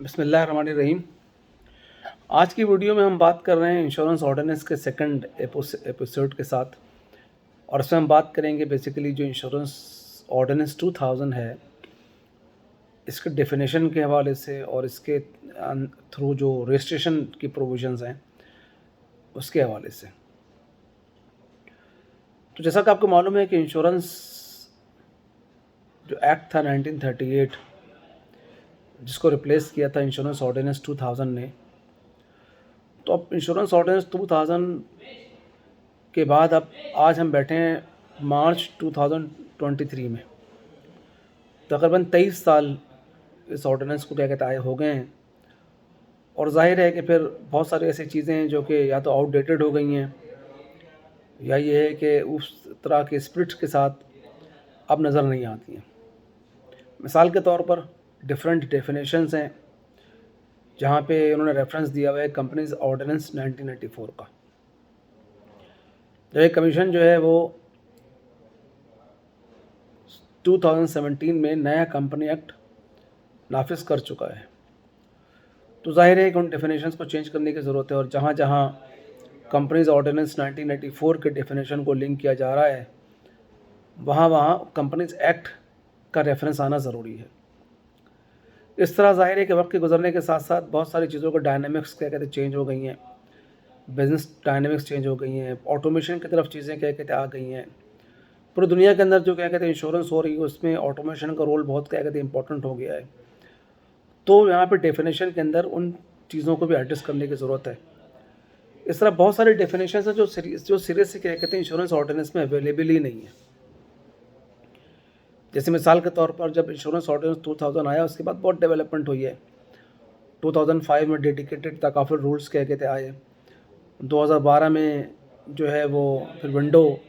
बिस्मिल्लाहिर्रहमानिर्रहीम। आज की वीडियो में हम बात कर रहे हैं इंश्योरेंस ऑर्डिनेंस के सेकंड एपिसोड के साथ, और इसमें हम बात करेंगे बेसिकली जो इंश्योरेंस ऑर्डिनेंस 2000 है, इसके डेफिनेशन के हवाले से और इसके थ्रू जो रजिस्ट्रेशन की प्रोविजंस हैं उसके हवाले से। तो जैसा कि आपको मालूम है कि इंश्योरेंस जो एक्ट था 1938, जिसको रिप्लेस किया था इंश्योरेंस ऑर्डिनेंस 2000 ने, तो अब इंश्योरेंस ऑर्डिनेंस 2000 के बाद अब आज हम बैठे हैं मार्च 2023 में। तकरीबन 23 साल इस ऑर्डिनेंस को क्या कहते आए हो गए हैं, और जाहिर है कि फिर बहुत सारी ऐसी चीज़ें हैं जो कि या तो आउटडेटेड हो गई हैं, या ये है कि उस तरह के स्पिरिट के साथ अब नज़र नहीं आती हैं। मिसाल के तौर पर डिफरेंट डेफिनेशंस हैं, जहाँ पे उन्होंने रेफरेंस दिया हुआ है कंपनीज ऑर्डिनेंस 1984 का। जब एक कमीशन जो है वो 2017 में नया कंपनी एक्ट नाफिज कर चुका है, तो जाहिर है कि उन डेफिनेशंस को चेंज करने की ज़रूरत है, और जहाँ जहाँ कंपनीज ऑर्डिनेंस 1984 के डेफिनेशन को लिंक किया जा रहा है, वहाँ वहाँ कंपनीज एक्ट का रेफरेंस आना ज़रूरी है। इस तरह जाहिर है कि वक्त के गुजरने के साथ साथ बहुत सारी चीज़ों का डायनामिक्स क्या कहते चेंज हो गई हैं, बिजनेस डायनामिक्स चेंज हो गई हैं, ऑटोमेशन की तरफ चीज़ें क्या कहते आ गई हैं। पूरी दुनिया के अंदर जो क्या कहते हैं इंश्योरेंस हो रही है, उसमें ऑटोमेशन का रोल बहुत क्या कहते हैं इंपॉर्टेंट हो गया है। तो यहाँ पे डेफिनेशन के अंदर उन चीज़ों को भी एडजस्ट करने की ज़रूरत है। इस तरह बहुत सारे डेफिनेशन हैं जो सीरियस से क्या कहते हैं इंश्योरेंस ऑर्डिनेंस में अवेलेबल ही नहीं है। जैसे मिसाल के तौर पर जब इंश्योरेंस ऑर्डिनेंस 2000 आया, उसके बाद बहुत डेवलपमेंट हुई है। 2005 में डेडिकेटेड तकाफुल रूल्स क्या कहते आए, 2012 में जो है वो फिर विंडो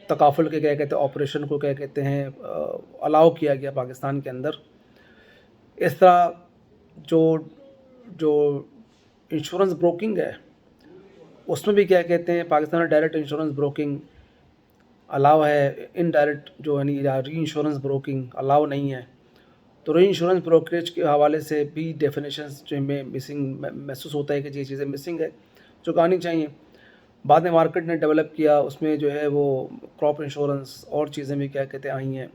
तकाफुल के क्या कहते हैं ऑपरेशन को क्या कहते हैं अलाउ किया गया पाकिस्तान के अंदर। इस तरह जो जो इंश्योरेंस ब्रोकिंग है, उसमें भी क्या कहते हैं पाकिस्तान में डायरेक्ट इंश्योरेंस ब्रोकिंग अलाउ है, इनडायरेक्ट जो यानी री इंश्योरेंस ब्रोकिंग अलाउ नहीं है। तो री इंश्योरेंस ब्रोकरेज के हवाले से भी डेफिनेशंस जो में मिसिंग महसूस होता है कि ये चीज़ें मिसिंग है जो आनी चाहिए। बाद में मार्केट ने डेवलप किया, उसमें जो है वो क्रॉप इंश्योरेंस और चीज़ें भी क्या कहते हैं आई हैं,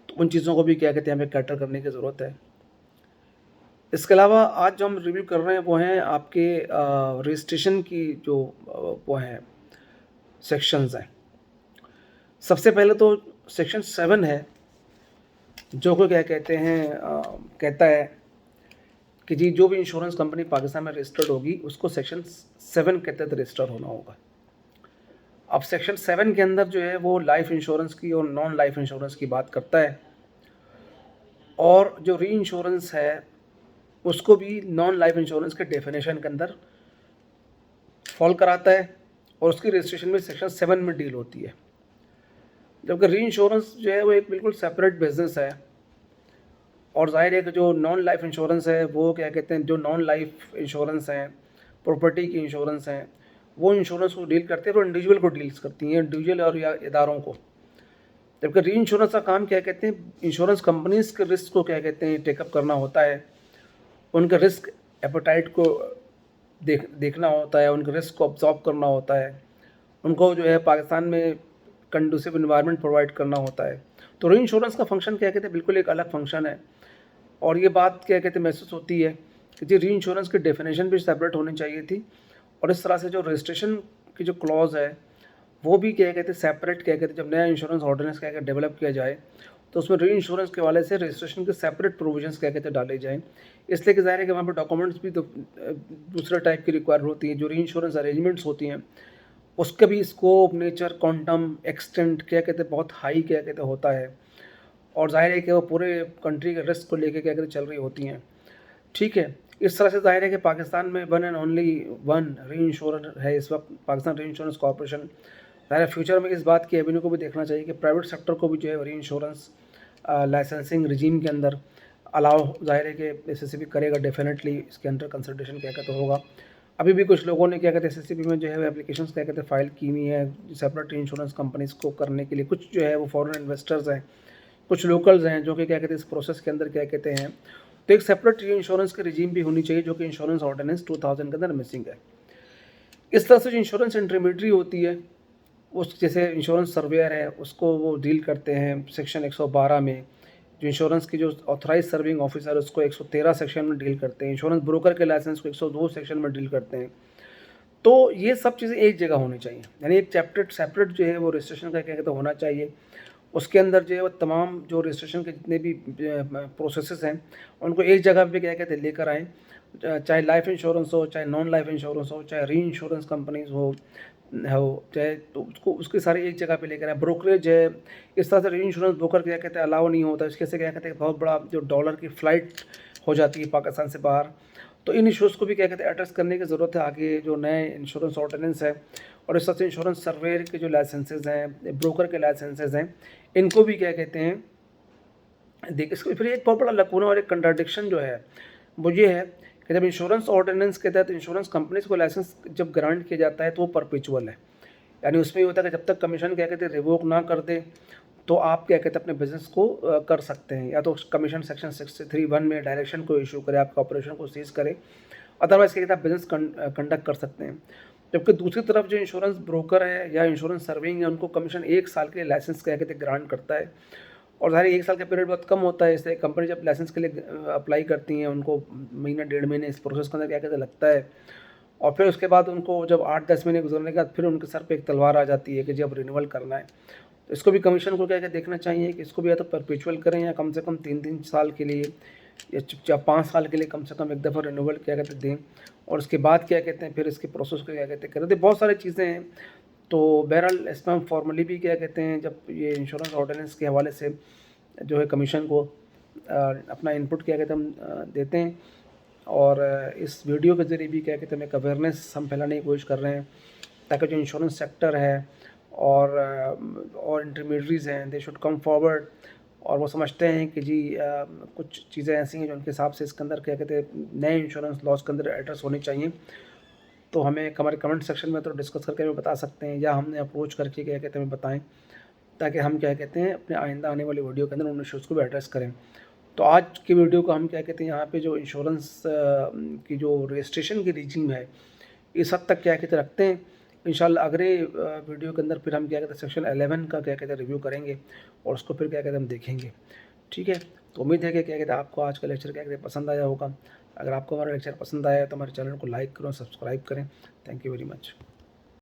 तो उन चीज़ों को भी क्या कहते हैं हमें कैटर करने की ज़रूरत है। इसके अलावा आज जो हम रिव्यू कर रहे हैं वो हैं आपके रजिस्ट्रेशन की जो वो हैं सेक्शंस हैं। सबसे पहले तो सेक्शन 7 है, जो को क्या कहते हैं कहता है कि जी जो भी इंश्योरेंस कंपनी पाकिस्तान में रजिस्टर्ड होगी उसको सेक्शन 7 के तहत रजिस्टर होना होगा। अब सेक्शन 7 के अंदर जो है वो लाइफ इंश्योरेंस की और नॉन लाइफ इंश्योरेंस की बात करता है, और जो री इंश्योरेंस है उसको भी नॉन लाइफ इंश्योरेंस के डेफिनेशन के अंदर फॉल कराता है, और उसकी रजिस्ट्रेशन भी सेक्शन 7 में डील होती है। जबकि री इंश्योरेंस जो है वो एक बिल्कुल सेपरेट बिजनेस है, और जाहिर है कि जो नॉन लाइफ इंश्योरेंस है वो क्या कहते हैं जो नॉन लाइफ इंश्योरेंस हैं, प्रॉपर्टी की इंश्योरेंस हैं, वो इंश्योरेंस को डील करते हैं, वो इंडिविजुअल को डील्स करती हैं, इंडिविजुअल और या इदारों को। जबकि री इंश्योरेंस का काम क्या कहते हैं इंश्योरेंस कंपनीज के रिस्क को क्या कहते हैं टेकअप करना होता है, उनके रिस्क एपेटाइट को देखना होता है, उनके रिस्क को ऑब्जॉर्व करना होता है, उनको जो है पाकिस्तान में कंडूसिव इन्वायरमेंट प्रोवाइड करना होता है। तो री इंश्योरेंस का फंक्शन क्या कहते हैं बिल्कुल एक अलग फंक्शन है, और ये बात क्या कहते हैं महसूस होती है कि जी री इंश्योरेंस की डेफिनेशन भी सेपरेट होनी चाहिए थी, और इस तरह से जो रजिस्ट्रेशन की जो क्लॉज है वो भी क्या कहते हैं सेपरेट क्या कहते हैं जब नया इंश्योरेंस ऑर्डिनेंस क्या कहते डेवलप किया जाए तो उसमें री इंश्योरेंस के वाले से रजिस्ट्रेशन के सेपरेट प्रोविजंस क्या कहते हैं डाले जाएँ। इसलिए कि ज़ाहिर है कि वहाँ पर डॉक्यूमेंट्स भी तो दूसरे टाइप की रिक्वायर होती हैं, जो री इंश्योरेंस अरेंजमेंट्स होती हैं उसका भी स्कोप, नेचर, क्वांटम, एक्सटेंट क्या कहते हैं बहुत हाई क्या कहते होता है, और जाहिर है कि वो पूरे कंट्री के रिस्क को लेके क्या कहते चल रही होती हैं। ठीक है, इस तरह से जाहिर है कि पाकिस्तान में वन एंड ओनली वन री इंश्योरर है इस वक्त, पाकिस्तान री इंश्योरेंस कॉर्पोरेशन। ज़ाहिर है फ्यूचर में इस बात की एवेन्यू को भी देखना चाहिए कि प्राइवेट सेक्टर को भी जो है री इंश्योरेंस लाइसेंसिंग रिजीम के अंदर अलाउ ज़ाहिर है कि एसएससीबी करेगा, डेफिनेटली इसके अंदर कंसल्टेशन क्या कहते होगा। अभी भी कुछ लोगों ने क्या कहते हैं एसएससीबी में जो है एप्लीकेशंस क्या कहते हैं फाइल की हुई है सेपरेट इंश्योरेंस कंपनीज़ को करने के लिए। कुछ जो है वो फॉरेन इन्वेस्टर्स हैं, कुछ लोकल्स हैं जो कि क्या कहते हैं इस प्रोसेस के अंदर क्या कहते हैं तो एक सेपरेट इंश्योरेंस की रिजीम भी होनी चाहिए जो कि इंश्योरेंस ऑर्डिनेंस 2000 के अंदर मिसिंग है। इस तरह से जो इंश्योरेंस इंटरमीडियरी होती है, उस जैसे इंश्योरेंस सर्वेयर है उसको वो डील करते हैं सेक्शन 112 में, जो इंश्योरेंस की जो ऑथराइज सर्विंग ऑफिसर उसको 113 सेक्शन में डील करते हैं, इंश्योरेंस ब्रोकर के लाइसेंस को 102 सेक्शन में डील करते हैं। तो ये सब चीज़ें एक जगह होनी चाहिए, यानी एक चैप्टर सेपरेट जो है वो रजिस्ट्रेशन का क्या कहते हैं होना चाहिए। उसके अंदर जो है वो तमाम जो रजिस्ट्रेशन के जितने भी प्रोसेसेस हैं उनको एक जगह पे क्या कहते हैं लेकर आएँ, चाहे लाइफ इंश्योरेंस हो, चाहे नॉन लाइफ इंश्योरेंस हो, चाहे री इंश्योरेंस कंपनीज हो चाहे, तो उसको उसके सारे एक जगह पे लेकर आए। ब्रोकरेज है, इस तरह से री इंश्योरेंस ब्रोकर क्या कहते हैं अलाउ नहीं होता, इसके से क्या कहते हैं बहुत बड़ा जो डॉलर की फ़्लाइट हो जाती है पाकिस्तान से बाहर। तो इन इश्यूज़ को भी क्या कहते हैं एड्रेस करने की ज़रूरत है आगे जो नए इंश्योरेंस ऑर्डिनेंस है। और इस तरह से इंश्योरेंस सर्वेयर के जो लाइसेंसेज हैं, ब्रोकर के लाइसेंसेज हैं, इनको भी क्या कहते हैं देख इसको फिर एक बहुत बड़ा लकूना और एक कंट्राडिक्शन जो है वो ये है कि जब इंश्योरेंस ऑर्डिनेंस के तहत इंश्योरेंस कंपनीज को लाइसेंस जब ग्रांट किया जाता है तो वो परपेचुअल है, यानी उसमें ये होता है कि जब तक कमीशन क्या कहते हैं रिवोक ना कर दे तो आप क्या कहते हैं अपने बिजनेस को कर सकते हैं, या तो कमीशन सेक्शन 63(1) में डायरेक्शन को इशू करे, आपका ऑपरेशन को सीज करे, अदरवाइज क्या कहते हैं बिजनेस कंडक्ट कर सकते हैं। जबकि दूसरी तरफ जो इंश्योरेंस ब्रोकर है या इंश्योरेंस सर्विंग है उनको कमीशन 1 साल के लिए लाइसेंस क्या कहते हैं ग्रांट करता है, और ज़ाहिर 1 साल का पीरियड बहुत कम होता है, इसलिए कंपनी जब लाइसेंस के लिए अप्लाई करती हैं उनको महीना 1.5 महीने इस प्रोसेस के अंदर क्या कहते हैं लगता है, और फिर उसके बाद उनको जब 8-10 महीने गुजरने के बाद फिर उनके सर पे एक तलवार आ जाती है कि जी अब रिन्यूअल करना है। तो इसको भी कमीशन को क्या क्या देखना चाहिए कि इसको भी या तो परपेचुअल करें या कम से कम 3-3 साल के लिए या चुपचाप 5 साल के लिए कम से कम एक दफ़ा रिन्यूअल क्या कहते हैं दें, और उसके बाद क्या कहते हैं फिर इसके प्रोसेस को क्या कहते हैं करें। तो बहुत सारी चीज़ें हैं। तो बहरहाल इसमें हम फॉर्मली भी क्या कहते हैं जब ये इंश्योरेंस ऑर्डिनेंस के हवाले से जो है कमीशन को अपना इनपुट क्या कहते हैं हम देते हैं, और इस वीडियो के ज़रिए भी क्या कहते हैं एक अवेयरनेस हम फैलाने की कोशिश कर रहे हैं ताकि जो इंश्योरेंस सेक्टर है और इंटरमीडियरीज हैं दे शुड कम फॉरवर्ड, और वो समझते हैं कि जी कुछ चीज़ें ऐसी हैं जो उनके हिसाब से इसके अंदर क्या कहते हैं नए इंश्योरेंस लॉज के अंदर एड्रेस होनी चाहिए। तो हमें हमारे कमेंट सेक्शन में तो डिस्कस करके हमें बता सकते हैं, या हमने अप्रोच करके क्या कहते हैं हमें बताएं, ताकि हम क्या कहते हैं अपने आइंदा आने वाली वीडियो के अंदर उन इश्यूज़ को भी एड्रेस करें। तो आज की वीडियो को हम क्या कहते हैं यहाँ पे जो इंश्योरेंस की जो रजिस्ट्रेशन की रिजीम है इस हद तक क्या कहते रखते हैं। इंशाल्लाह अगले वीडियो के अंदर फिर हम क्या कहते हैं सेक्शन 11 का क्या कहते हैं रिव्यू करेंगे और उसको फिर क्या कहते हैं हम देखेंगे। ठीक है, तो उम्मीद है कि क्या कहते हैं आपको आज का लेक्चर क्या कहते हैं पसंद आया होगा। अगर आपको हमारा लेक्चर पसंद आया तो हमारे चैनल को लाइक करें, सब्सक्राइब करें। Thank you very much.